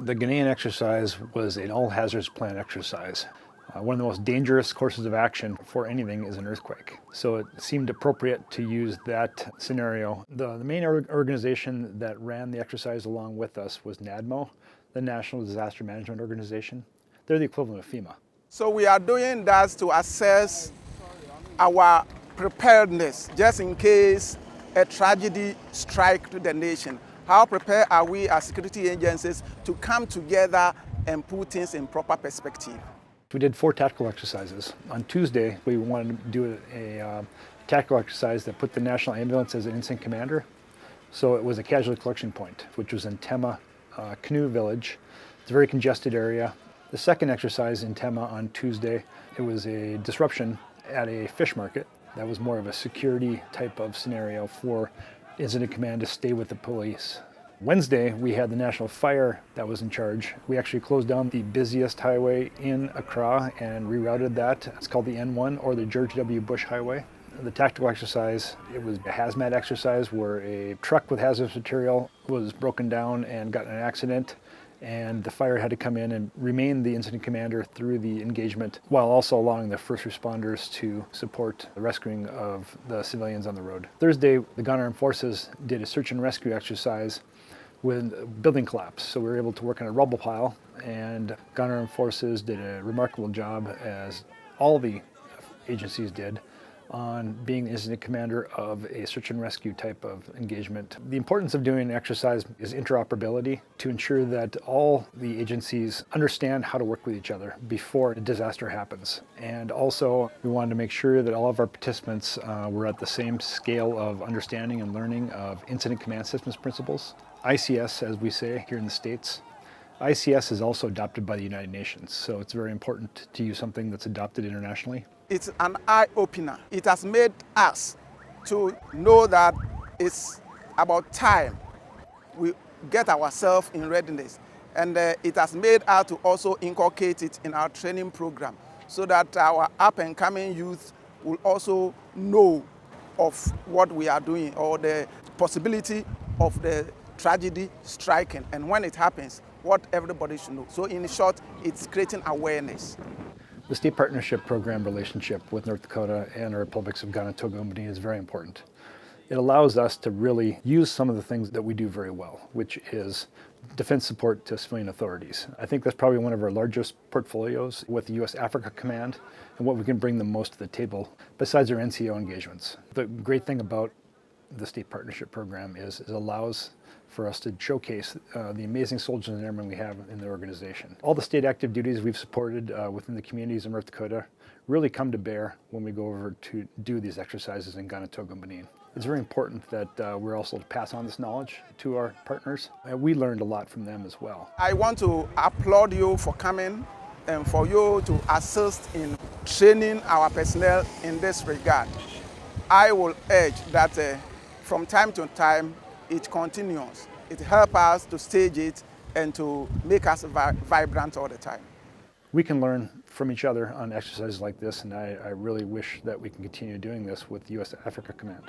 The Ghanaian exercise was an all-hazards plan exercise. One of the most dangerous courses of action for anything is an earthquake. So it seemed appropriate to use that scenario. The main organization that ran the exercise along with us was NADMO, the National Disaster Management Organization. They're the equivalent of FEMA. So we are doing that to assess our preparedness, just in case a tragedy strikes the nation. How prepared are we as security agencies to come together and put things in proper perspective? We did 4 tactical exercises. On Tuesday, we wanted to do a tactical exercise that put the National Ambulance as an incident commander. So it was a casualty collection point, which was in Tema Canoe Village. It's a very congested area. The second exercise in Tema on Tuesday, it was a disruption at a fish market. That was more of a security type of scenario for incident command to stay with the police. Wednesday, we had the National Fire that was in charge. We actually closed down the busiest highway in Accra and rerouted that. It's called the N1, or the George W. Bush Highway. The tactical exercise, it was a hazmat exercise where a truck with hazardous material was broken down and got in an accident, and the fire had to come in and remain the incident commander through the engagement, while also allowing the first responders to support the rescuing of the civilians on the road. Thursday, the Ghanaian Armed Forces did a search and rescue exercise with building collapse. So we were able to work on a rubble pile, and Ghanaian Armed Forces did a remarkable job, as all the agencies did, on being the incident commander of a search and rescue type of engagement. The importance of doing an exercise is interoperability, to ensure that all the agencies understand how to work with each other before a disaster happens. And also, we wanted to make sure that all of our participants were at the same scale of understanding and learning of incident command systems principles. ICS, as we say here in the States. ICS is also adopted by the United Nations, so it's very important to use something that's adopted internationally. It's an eye-opener. It has made us to know that it's about time we get ourselves in readiness. And it has made us to also inculcate it in our training program, so that our up-and-coming youth will also know of what we are doing, or the possibility of the tragedy striking, and when it happens, what everybody should know. So in short, it's creating awareness. The State Partnership Program relationship with North Dakota and the Republics of Ghana, Togo, and Benin is very important. It allows us to really use some of the things that we do very well, which is defense support to civilian authorities. I think that's probably one of our largest portfolios with the U.S. Africa Command, and what we can bring the most to the table, besides our NCO engagements. The great thing about the State Partnership Program is it allows for us to showcase the amazing soldiers and airmen we have in the organization. All the state active duties we've supported within the communities in North Dakota really come to bear when we go over to do these exercises in Ghana, Togo, and Benin. It's very important that we're also to pass on this knowledge to our partners. We learned a lot from them as well. I want to applaud you for coming and for you to assist in training our personnel in this regard. I will urge that from time to time, it continues. It helps us to stage it and to make us vibrant all the time. We can learn from each other on exercises like this, and I really wish that we can continue doing this with U.S. Africa Command.